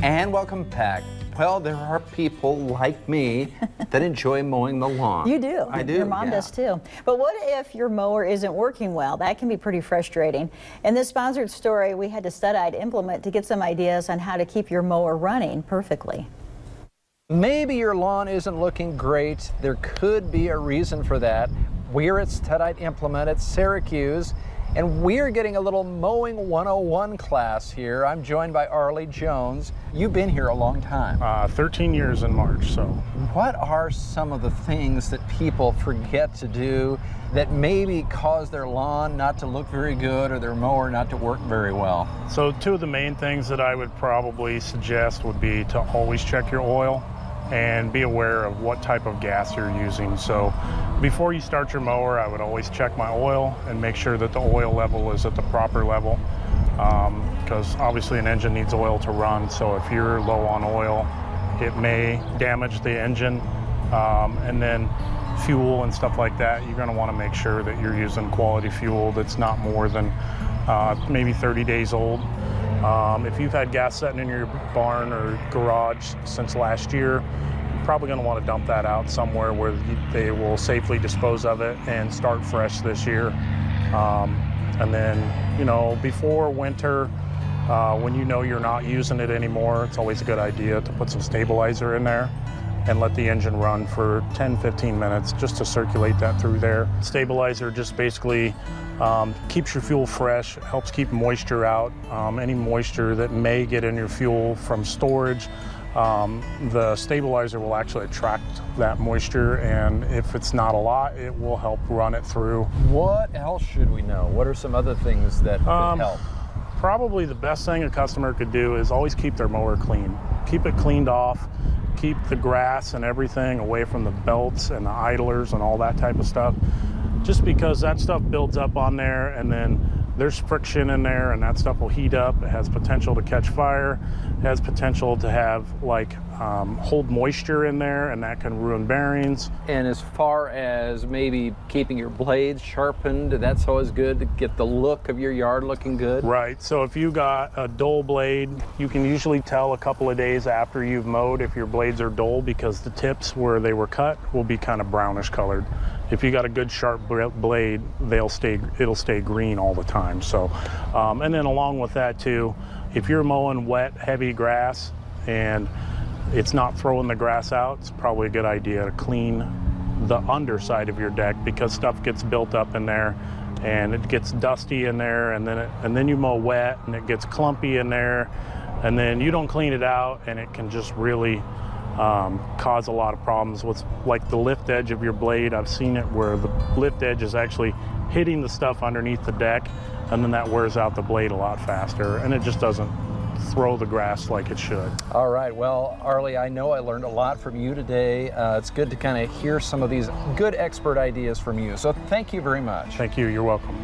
And welcome back. Well, there are people like me that enjoy mowing the lawn. You do. I do. Your mom does too. But what if your mower isn't working well? That can be pretty frustrating. In this sponsored story, we had to study implement to get some ideas on how to keep your mower running perfectly. Maybe your lawn isn't looking great. There could be a reason for that. We're at Studdite Implement at Syracuse, and we're getting a little Mowing 101 class here. I'm joined by Arlie Jones. You've been here a long time. 13 years in March, so. What are some of the things that people forget to do that maybe cause their lawn not to look very good or their mower not to work very well? So two of the main things that I would probably suggest would be to always check your oil and be aware of what type of gas you're using. So before you start your mower, I would always check my oil and make sure that the oil level is at the proper level, because obviously an engine needs oil to run. So if you're low on oil, it may damage the engine. And then fuel and stuff like that, you're gonna wanna make sure that you're using quality fuel that's not more than maybe 30 days old. If you've had gas sitting in your barn or garage since last year, you're probably going to want to dump that out somewhere where they will safely dispose of it and start fresh this year. And then, you know, before winter, when you know you're not using it anymore, it's always a good idea to put some stabilizer in there and let the engine run for 10-15 minutes just to circulate that through there. Stabilizer just basically keeps your fuel fresh, helps keep moisture out. Any moisture that may get in your fuel from storage, the stabilizer will actually attract that moisture, and if it's not a lot, it will help run it through. What else should we know? What are some other things that could help? Probably the best thing a customer could do is always keep their mower clean. Keep it cleaned off. Keep the grass and everything away from the belts and the idlers and all that type of stuff. Just because that stuff builds up on there, and then there's friction in there, and that stuff will heat up. It has potential to catch fire. It has potential to have hold moisture in there, and that can ruin bearings. And as far as maybe keeping your blades sharpened, that's always good to get the look of your yard looking good. Right, so if you got a dull blade, you can usually tell a couple of days after you've mowed if your blades are dull, because the tips where they were cut will be kind of brownish colored. If you got a good sharp blade, it'll stay green all the time. So, and then along with that too, if you're mowing wet, heavy grass and it's not throwing the grass out, it's probably a good idea to clean the underside of your deck, because stuff gets built up in there and it gets dusty in there, and then you mow wet and it gets clumpy in there, and then you don't clean it out, and it can just really cause a lot of problems with like the lift edge of your blade. I've seen it where the lift edge is actually hitting the stuff underneath the deck, and then that wears out the blade a lot faster, and it just doesn't throw the grass like it should. All right, well, Arlie, I know I learned a lot from you today. It's good to kind of hear some of these good expert ideas from you. So thank you very much. Thank you, you're welcome.